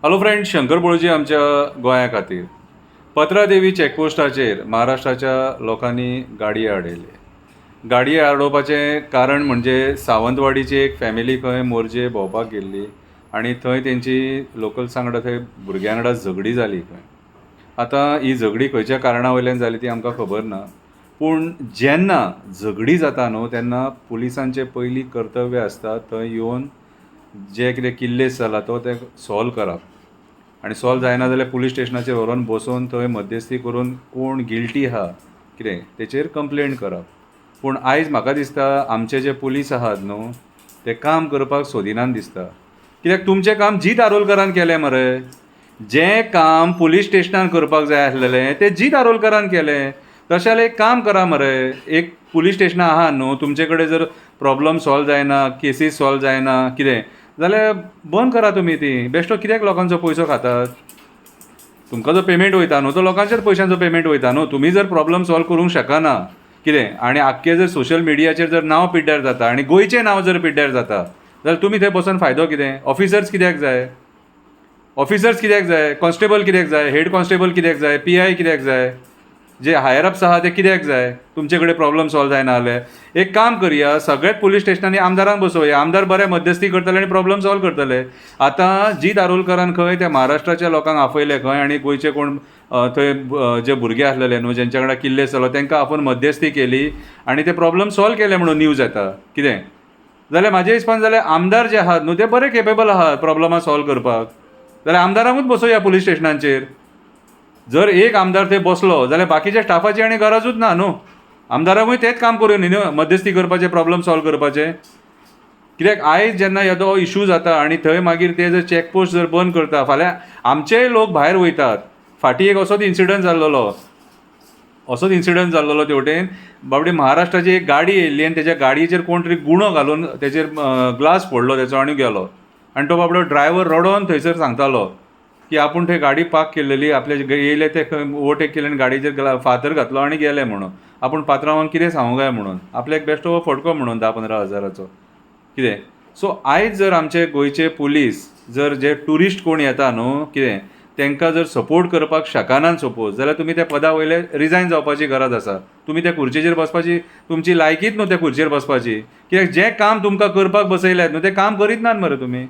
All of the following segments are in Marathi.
हॅलो फ्रेंड, शंकर बोळजी आमच्या गोंया खातीर पत्रादेवी चॅकपोस्टाचेर महाराष्ट्राच्या लोकांनी गाडये आडयले. गाडये आडोवपाचें कारण म्हणजे सावंतवाडीची एक फॅमिली खंय मोरजे भोंवपाक गेल्ली आनी थंय तेंची लोकल्सां वांगडा थंय भुरग्यां वांगडा झगडी जाली खंय. आतां ही झगडी खंयच्या कारणा वयल्यान जाली ती आमकां खबर ना, पूण जेन्ना झगडी जाता न्हू तेन्ना पुलिसांचें पयलीं कर्तव्य आसता थंय येवन जे कितें किल्लेस जाला तो ते सॉल्व करप आनी सॉल्व जायना जाल्यार पुलीस स्टेशनाचेर व्हरोन बसोवन थंय मध्यस्थी करून कोण गिल्टी आहा कितें तेचेर कंप्लेंट करप. पूण आयज म्हाका दिसता आमचे जे पुलीस आहात न्हू ते काम करपाक सोदिनान दिसता. कित्याक तुमचें काम जीत आरोलकरान केलें मरे. जें काम पुलीस स्टेशनान करपाक जाय आसलेलें तें जीत आरोलकरान केलें. तशें जाल्यार एक काम करा मरे, एक पुलीस स्टेशनां आहा न्हू, तुमचे कडेन जर प्रॉब्लम सॉल्व जायना, केसीस सॉल्व जायना कितें जाल्यार बंद करा तुमी ती. बेश्टो कित्याक लोकांचो पयसो खातात? तुमकां जो पेमेंट वयता न्हू तो लोकांच्याच पयशांचो पेमेंट वयता न्हू. तुमी जर प्रॉब्लम सॉल्व करूंक शकना कितें आनी आख्खे जर सोशल मिडियाचेर जर नांव पिड्ड्यार जाता आनी गोंयचें नांव जर पिड्ड्यार जाता जाल्यार तुमी थंय बसून फायदो कितें? ऑफिसर्स कित्याक जाय? ऑफिसर्स कित्याक जाय? कॉन्स्टेबल कित्याक जाय? हेड कॉन्स्टेबल कित्याक जाय? PI कित्याक जाय? जे हायर अप्स आहा ते कित्याक जाय? तुमचे कडेन प्रॉब्लम सॉल्व जायना जाल्यार एक काम करया, सगळ्याच पुलीस स्टेशनांनी आमदारांक बसोवया. आमदार बरे मध्यस्थी करतले आनी प्रॉब्लम सॉल्व करतले. आतां जीत आरोलकरान खंय त्या महाराष्ट्राच्या लोकांक आपयले खंय आनी गोंयचे कोण थंय जे भुरगे आसलेले न्हू जेंच्या वांगडा किल्ले जालो तांकां आपूण मध्यस्थी केली आनी ते प्रॉब्लम सॉल्व केले म्हणून न्यूज येता कितें जाल्यार म्हाज्या हिसपान जाल्यार आमदार जे आहात न्हू ते बरे केपेबल आहात प्रॉब्लमां सॉल्व करपाक. जाल्यार आमदारांकूच बसोवया पुलीस स्टेशनांचेर. जर एक आमदार थंय बसलो जाल्यार बाकीच्या स्टाफाची आनी गरजूच ना न्हू. आमदाराकूय तेंच काम करूं न्ही मध्यस्थी करपाचें, प्रॉब्लम सॉल्व करपाचें. कित्याक आयज जेन्ना येदो इशू जाता आनी थंय मागीर ते जर चॅकपोस्ट जर बंद करता, फाल्यां आमचेय लोक भायर वयतात. फाटीं एक असोच इन्सिडंट जाल्लो तेवटेन बाबडे महाराष्ट्राची एक गाडी येयल्ली आनी तेच्या गाडयेचेर कोण तरी गुणो घालून तेचेर ग्लास फोडलो तेचो आनी गेलो. आनी तो बाबडो ड्रायव्हर रडोन थंयसर सांगतालो की आपूण थंय गाडी पार्क केल्लेली, आपले येयले ते ओवरटेक केले आनी गाडयेचेर फातर घातलो आनी गेले म्हणून. आपूण पात्रांवाक कितें सांगूंक जाय म्हणून आपल्याक बेश्टो फटको म्हणून 10-15 हजाराचो कितें. सो आयज जर आमचे गोंयचे पुलीस जर जे ट्युरिस्ट कोण येता न्हू कितें तांकां जर सपोर्ट करपाक शकनात सपोज जाल्यार तुमी त्या पदा वयले रिजायन जावपाची गरज आसा. तुमी त्या खुर्चेचेर बसपाची तुमची लायकीच न्हू त्या खुर्चेर बसपाची. कित्याक जें काम तुमकां करपाक बसयल्यात न्हू तें काम करीत नात मरे तुमी.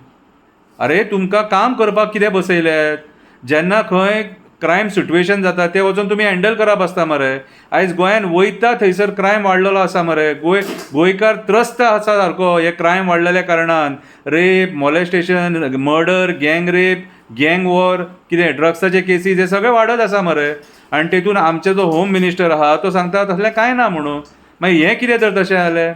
अरे तुमकां काम करपाक कितें बसयल्यात? जेन्ना खंय क्रायम सिट्युएशन जाता ते वचून तुमी हँडल करप आसता मरे. आयज गोंयान वयता थंयसर क्रायम वाडलेलो आसा मरे. गोंयकार त्रस्त आसा सारको हे क्रायम वाडलेल्या कारणान. रेप, मॉलेस्टेशन, मर्डर, गँग रेप, गँग वॉर कितें ड्रग्साचे केसीस हे सगळे वाडत आसा मरे. आनी तेतून आमचे जो होम मिनिस्टर आहा तो सांगता तसलें कांय ना म्हणून. मागीर हें कितें तर तशें जालें?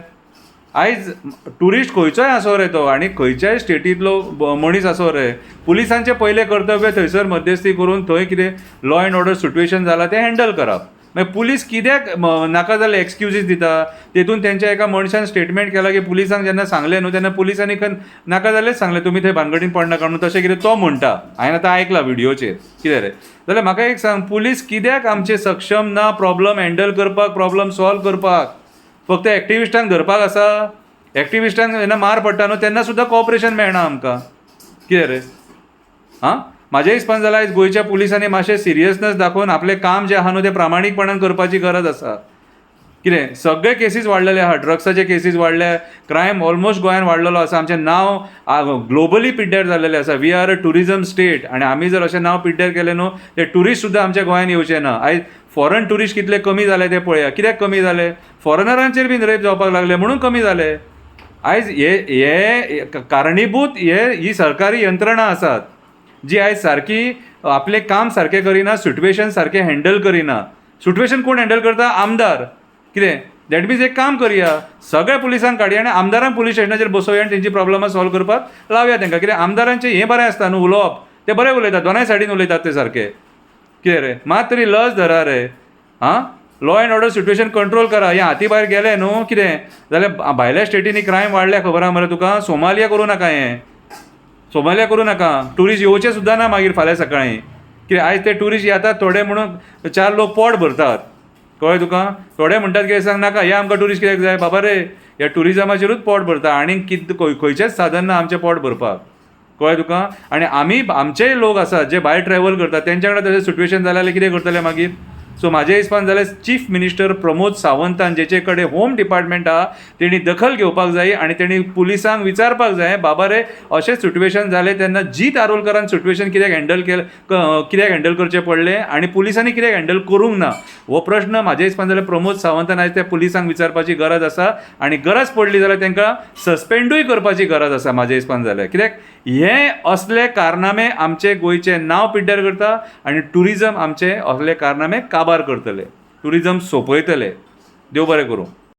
आयज ट्युरिस्ट खंयचोय आसो रे तो आनी खंयच्याय स्टेटींतलो मनीस आसो रे, पुलिसांचें पयलें कर्तव्य थंयसर मध्यस्थी करून थंय कितें लॉ एंड ऑर्डर सिट्युएशन जालां तें हँडल करप. मागीर पुलीस कित्याक नाका जाल्यार एक्सक्युजीस दिता? तेतून तेंच्या एका मनशान स्टेटमेंट केला की पुलिसांक जेन्ना सांगलें न्हू तेन्ना पुलिसांनी नाका जाल्यारच सांगलें तुमी थंय भानगडीन पडनाका म्हणून. तशें कितें तो म्हणटा, हांवें आतां आयकलां व्हिडियोचेर कितें रे. जाल्यार म्हाका एक सांग, पुलीस कित्याक आमचे सक्षम ना प्रॉब्लम हँडल करपाक, प्रॉब्लम सॉल्व करपाक? फक्त एक्टिविस्टांक धरपाक आसा? एक्टिविस्टांक जेन्ना मार पडटा न्हू तेन्ना सुद्दां कॉपरेशन मेळना आमकां कितें रे. म्हाज्या हिसपान जाल्यार आयज गोंयच्या पुलिसांनी मातशें सिरियसनस दाखोवन आपलें काम जें आहा न्हू तें प्रामाणीकपणान करपाची गरज आसा. कितें सगळे केसीस वाडलेले आहा, ड्रग्साचे केसीस वाडले, क्रायम ऑलमोस्ट गोंयान वाडलेलो आसा. आमचें नांव ग्लोबली पिड्ड्यार जाल्लेलें आसा. We are a tourism state आनी आमी जर अशें नांव पिड्ड्यार केलें न्हू ते ट्युरिस्ट सुद्दां आमच्या गोंयान येवचे ना. आयज फॉरेन ट्युरिस्ट कितले कमी जाले ते पळया. कित्याक कमी जाले? फॉरेनरांचेर बीन रेप जावपाक लागले म्हणून कमी जाले. आयज हे कारणीभूत ही सरकारी यंत्रणा आसात जी आयज सारकी आपलें काम सारकें करिना, सिट्युएशन सारकें हँडल करिना. सिट्युएशन कोण हँडल करता? आमदार. कितें दॅट मिन्स एक काम करया, सगळ्या पुलिसांक काडया आनी आमदारांक पुलीस स्टेशनाचेर बसोवया आनी तेंची प्रॉब्लमां सॉल्व करपाक लावया तांकां. कित्याक आमदारांचें हें बरें आसता न्हू उलोवप, ते बरें उलयतात, दोनाय सायडीन उलयतात ते सारके. कितें रे मात तरी लज धरा रे. Law and order situation control करा. हे हाती भायर गेले न्हू कितें जाल्यार भायल्या स्टेटींनी क्रायम वाडल्या खबर आहा मरे तुका. सोमालिया करूं नाका, हें सोमालिया करूं नाका. ट्युरिस्ट येवचे सुद्दां ना मागीर फाल्यां सकाळीं. कित्याक आयज ते ट्युरिस्ट येतात थोडे म्हणून 4 लोक पोट भरतात कळ्ळें तुका. थोडे म्हणटात कितें सांग नाका हे आमकां ट्युरिस्ट कित्याक जाय बाबा रे. ह्या ट्युरिजमाचेरूच पोट भरता आनी खंयचेंच साधन ना आमचें पोट भरपाक. कळ्ळें तुका. आनी आमी आमचेय लोक आसात जे भायर ट्रॅव्हल करतात, तेंच्या कडेन तशें सिट्युएशन जालें जाल्यार कितें करतले मागीर. सो म्हाज्या हिसपान जाल्यार चीफ मिनिस्टर प्रमोद सावंतान, जेचे कडेन होम डिपार्टमेंट आहा, तेणी दखल घेवपाक जाय आनी तेणी पुलिसांक विचारपाक जाय बाबा रे अशें सिट्युएशन जालें तेन्ना जीत आरोलकरान सिट्युएशन कित्याक हँडल केलें, कित्याक हँडल करचें पडलें आनी पुलिसांनी कित्याक हँडल करूंक ना, हो प्रश्न म्हाज्या हिसपान जाल्यार प्रमोद सावंतान आयज त्या पुलिसांक विचारपाची गरज आसा. आनी गरज पडली जाल्यार तांकां सस्पेंडूय करपाची गरज आसा म्हाज्या हिसपान जाल्यार. कित्याक हे असले कारनामे आमचे गोंयचें नांव पिड्ड्यार करता आनी ट्युरिजम आमचे असले कारनामे काबार करतले, ट्युरिजम सोंपयतले. देव बरें करूं.